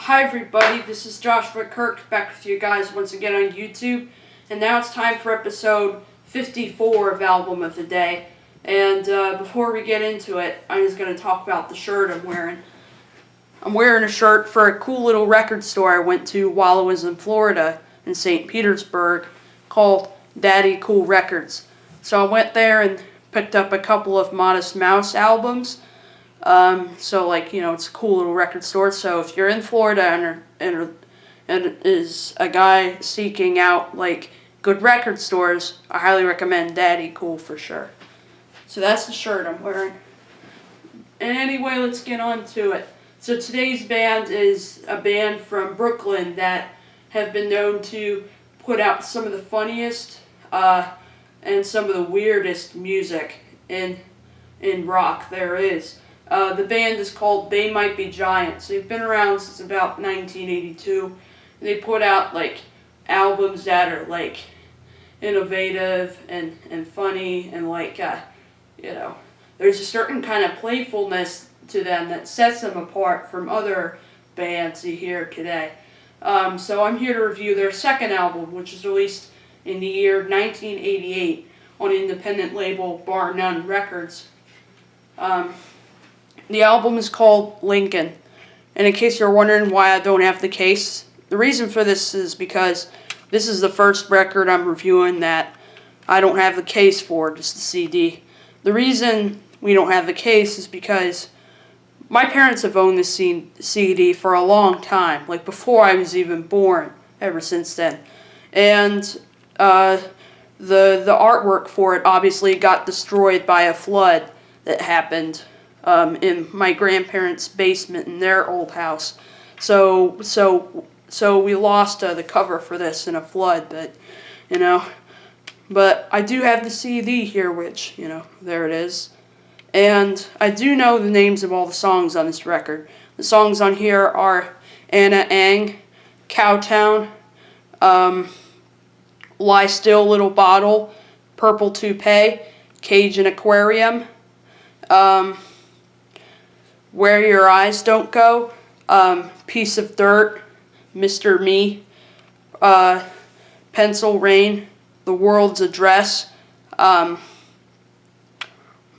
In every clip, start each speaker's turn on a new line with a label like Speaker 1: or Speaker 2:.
Speaker 1: Hi everybody, this is Joshua Kirk back with you guys once again on YouTube, and now it's time for episode 54 of Album of the Day. And before we get into it, I'm just going to talk about the shirt I'm wearing. I'm wearing a shirt for a cool little record store I went to while I was in Florida, in St. Petersburg, called Daddy Cool Records. So I went there and picked up a couple of Modest Mouse albums. So it's a cool little record store. So if you're in Florida and is a guy seeking out good record stores, I highly recommend Daddy Cool for sure. So that's the shirt I'm wearing. And anyway, let's get on to it. So today's band is a band from Brooklyn that have been known to put out some of the funniest and some of the weirdest music in rock there is. The band is called They Might Be Giants. They've been around since about 1982. They put out albums that are innovative and funny and there's a certain kind of playfulness to them that sets them apart from other bands you hear today. So I'm here to review their second album, which was released in the year 1988 on independent label Bar None Records. The album is called Lincoln, and in case you're wondering why I don't have the case, the reason for this is because this is the first record I'm reviewing that I don't have the case for, just the CD. The reason we don't have the case is because my parents have owned this CD for a long time, before I was even born, ever since then. And the artwork for it obviously got destroyed by a flood that happened in my grandparents' basement in their old house. So we lost the cover for this in a flood, but I do have the CD here, which, there it is. And I do know the names of all the songs on this record. The songs on here are Anna Ang, Cowtown, Lie Still Little Bottle, Purple Toupee, Cage and Aquarium, Where Your Eyes Don't Go, Piece of Dirt, Mr. Me, Pencil Rain, The World's Address, let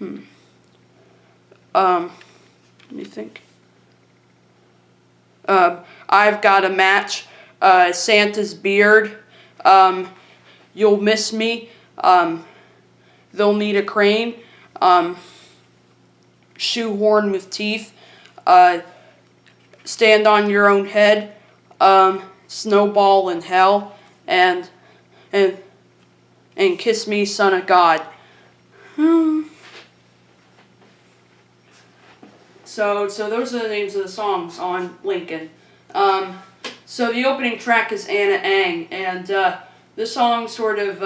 Speaker 1: me think. I've Got a Match, Santa's Beard, You'll Miss Me, They'll Need a Crane, Shoehorn with Teeth, Stand on Your Own Head, Snowball in Hell, and Kiss Me, Son of God. So those are the names of the songs on Lincoln. So the opening track is Anna Ang, and this song sort of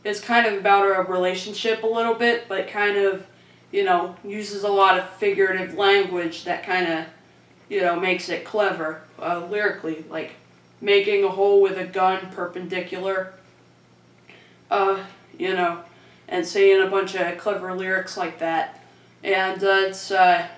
Speaker 1: is kind of about a relationship a little bit, but kind of, uses a lot of figurative language that kind of, makes it clever lyrically, like making a hole with a gun perpendicular, and saying a bunch of clever lyrics like that. And it's and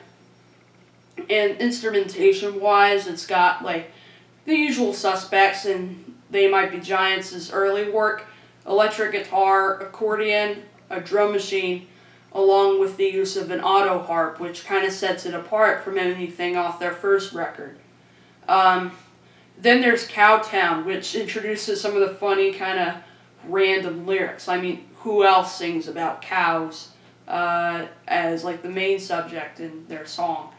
Speaker 1: instrumentation-wise, it's got the usual suspects, and They Might Be Giants' early work: electric guitar, accordion, a drum machine, along with the use of an auto harp, which kind of sets it apart from anything off their first record. Then there's Cowtown, which introduces some of the funny kind of random lyrics. I mean, who else sings about cows as the main subject in their song?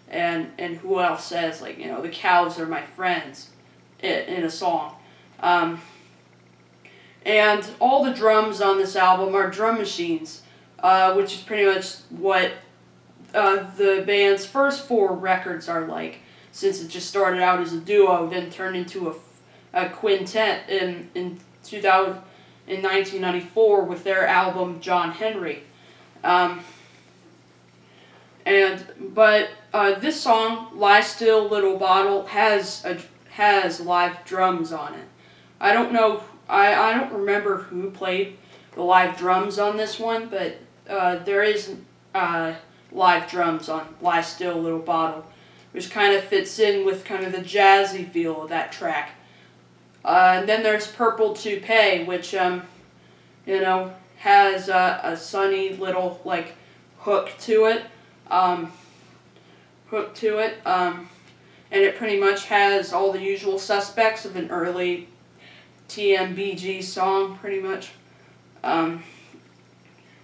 Speaker 1: And who else says the cows are my friends in a song? And all the drums on this album are drum machines, which is pretty much what the band's first 4 records are like, since it just started out as a duo, then turned into a quintet in 1994 with their album John Henry. But this song, Lie Still Little Bottle, has live drums on it. I don't know, I don't remember who played the live drums on this one, but there is live drums on Lie Still Little Bottle. which kind of fits in with kind of the jazzy feel of that track. And then there's Purple Toupee, which, has a sunny little, like, hook to it. And it pretty much has all the usual suspects of an early TMBG song, pretty much. And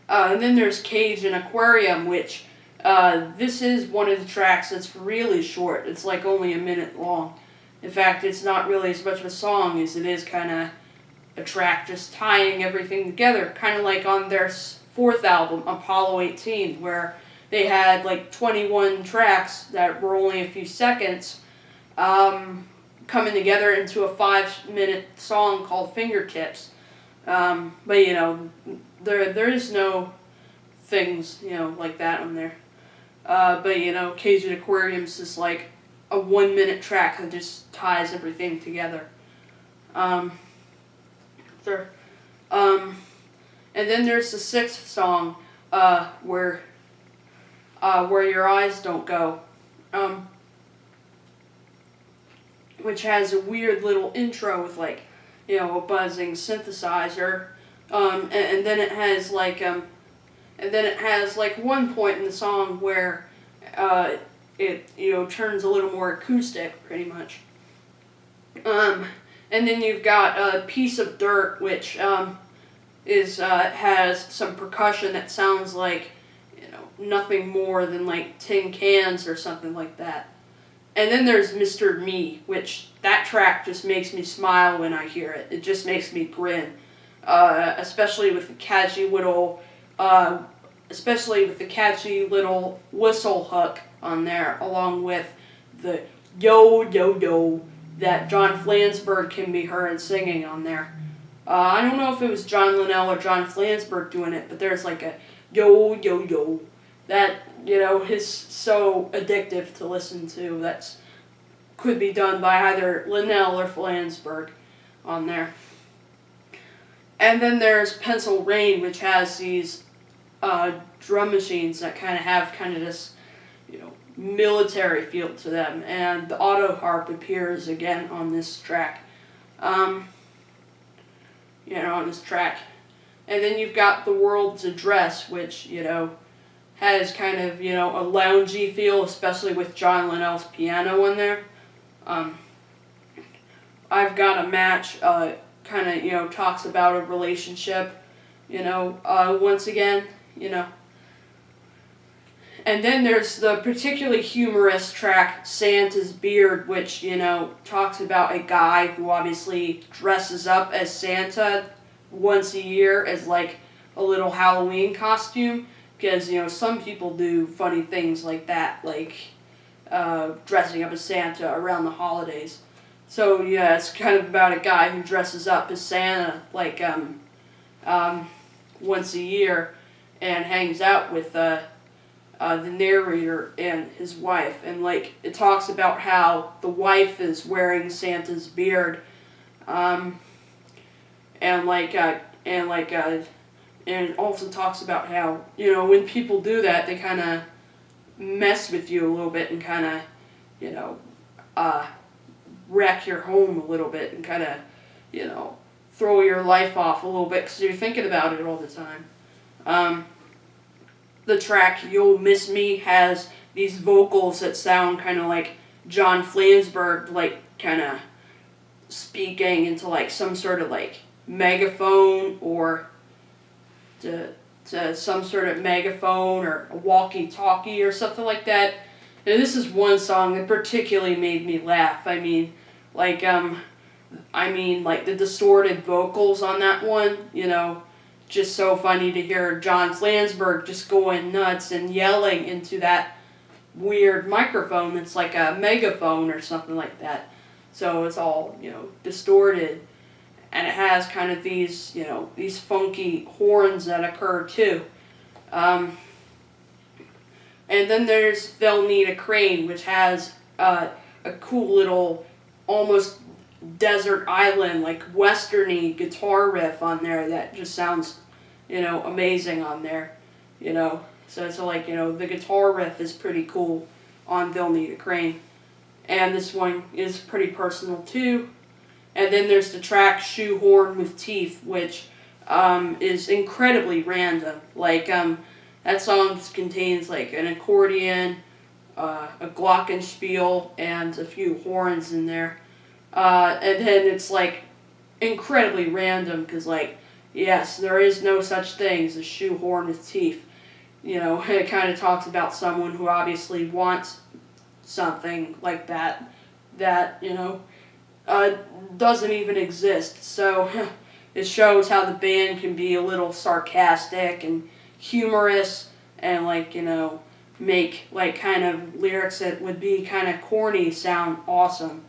Speaker 1: then there's Cage and Aquarium, which this is one of the tracks that's really short. It's like only a minute long. In fact, it's not really as much of a song as it is kind of a track just tying everything together. Kind of like on their fourth album, Apollo 18, where they had like 21 tracks that were only a few seconds coming together into a 5-minute song called Fingertips. But, there is no things, like that on there. But, Cage and Aquarium's just like a 1-minute track that just ties everything together. And then there's the sixth song, where Your Eyes Don't Go, which has a weird little intro with like, a buzzing synthesizer, and then it has like, one point in the song where, it, turns a little more acoustic, pretty much. And then you've got a Piece of Dirt, which, has some percussion that sounds like, nothing more than like tin cans or something like that. And then there's Mr. Me, which that track just makes me smile when I hear it. It just makes me grin, especially with the catchy little whistle hook on there, along with the yo yo yo that John Flansburgh can be heard singing on there. I don't know if it was John Linnell or John Flansburgh doing it, but there's like a yo yo yo that, is so addictive to listen to. That's could be done by either Linnell or Flansburgh on there. And then there's Pencil Rain, which has these drum machines that kind of have this, military feel to them. And the auto harp appears again on this track. On this track. And then you've got The World's Address, which, has kind of, a loungy feel, especially with John Linnell's piano in there. I've Got a Match, kind of, talks about a relationship, once again, And then there's the particularly humorous track, Santa's Beard, which, talks about a guy who obviously dresses up as Santa once a year as like a little Halloween costume. Because, some people do funny things like that, like dressing up as Santa around the holidays. So, yeah, it's kind of about a guy who dresses up as Santa, like, once a year and hangs out with the narrator and his wife. And, like, it talks about how the wife is wearing Santa's beard, and it also talks about how, when people do that, they kind of mess with you a little bit and kind of, wreck your home a little bit and kind of, throw your life off a little bit because you're thinking about it all the time. The track You'll Miss Me has these vocals that sound kind of like John Flansburgh, like, kind of speaking into, like, some sort of, like, megaphone or to some sort of megaphone or a walkie-talkie or something like that. And this is one song that particularly made me laugh. I mean, like the distorted vocals on that one, just so funny to hear John Flansburgh just going nuts and yelling into that weird microphone that's like a megaphone or something like that. So it's all, distorted. And it has kind of these, these funky horns that occur too. And then there's They'll Need a Crane, which has a cool little, almost desert island, like westerny guitar riff on there that just sounds, amazing on there, So it's like, the guitar riff is pretty cool on They'll Need a Crane. And this one is pretty personal too. And then there's the track Shoehorn with Teeth, which is incredibly random. Like, that song contains like an accordion, a glockenspiel, and a few horns in there. And then it's like incredibly random because, like, yes, there is no such thing as a shoehorn with teeth. You know, it kind of talks about someone who obviously wants something like that, you know, doesn't even exist. So it shows how the band can be a little sarcastic and humorous and, like, you know, make, like, kind of lyrics that would be kind of corny sound awesome,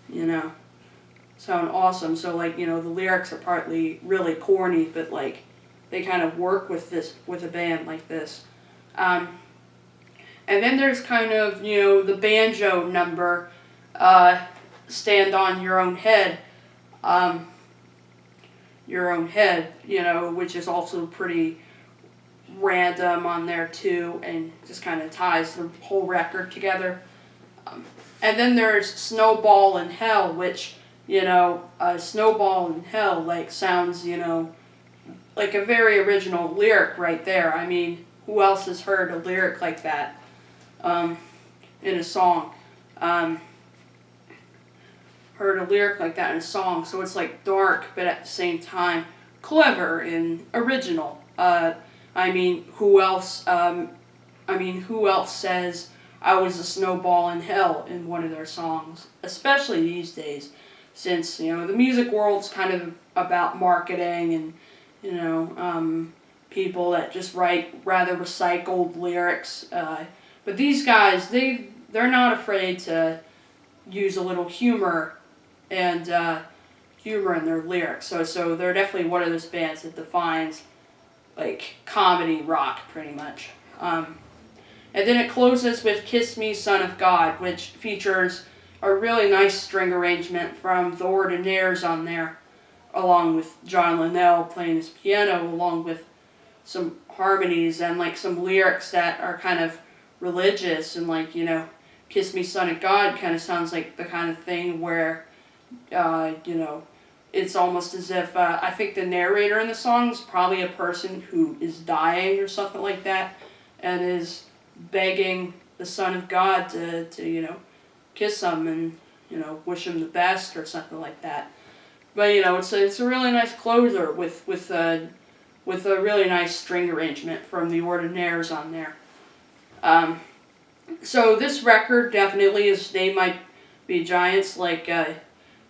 Speaker 1: you know. Sound awesome. So, like, you know, the lyrics are partly really corny, but, like, they kind of work with a band like this. And then there's kind of, you know, the banjo number, Stand on Your Own Head. Your Own Head, you know, which is also pretty random on there too, and just kind of ties the whole record together. And then there's Snowball in Hell, which, you know, Snowball in Hell, like, sounds, you know, like a very original lyric right there. I mean, who else has heard a lyric like that in a song? Heard a lyric like that in a song, so it's like dark, but at the same time clever and original. I mean, who else says I was a snowball in hell in one of their songs, especially these days, since, you know, the music world's kind of about marketing and, you know, people that just write rather recycled lyrics. But these guys, they're not afraid to use a little humor and humor in their lyrics. So they're definitely one of those bands that defines, like, comedy rock, pretty much. And then it closes with Kiss Me, Son of God, which features a really nice string arrangement from The Ordinaires on there, along with John Linnell playing his piano, along with some harmonies and, like, some lyrics that are kind of religious, and, like, you know, Kiss Me, Son of God kind of sounds like the kind of thing where, you know, it's almost as if, I think the narrator in the song is probably a person who is dying or something like that, and is begging the Son of God to you know, kiss him and, you know, wish him the best or something like that. But, you know, it's a really nice closer with a really nice string arrangement from The Ordinaires on there. So this record definitely is They Might Be Giants. Like,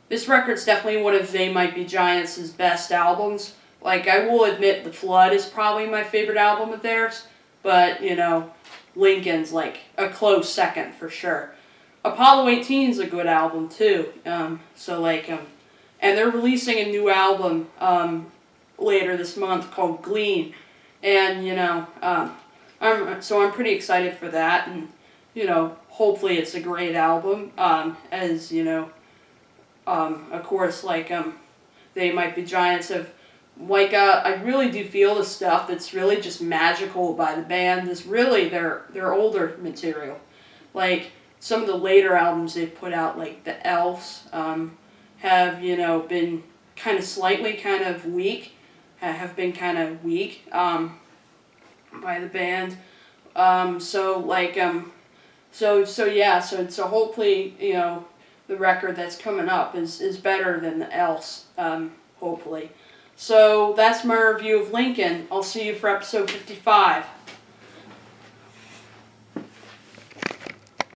Speaker 1: this record's definitely one of They Might Be Giants' best albums. Like, I will admit The Flood is probably my favorite album of theirs, but, you know, Lincoln's, like, a close second for sure. Apollo 18 is a good album too. So, like, and they're releasing a new album later this month called Glean, and, you know, I'm pretty excited for that, and, you know, hopefully it's a great album. As you know, of course, like, They Might Be Giants have, like, I really do feel the stuff that's really just magical by the band is really their older material. Like, some of the later albums they've put out, like The Elves, have, you know, been kind of slightly kind of weak, have been kind of weak by the band. So, like, so hopefully, you know, the record that's coming up is better than The Elves, hopefully. So that's my review of Lincoln. I'll see you for episode 55.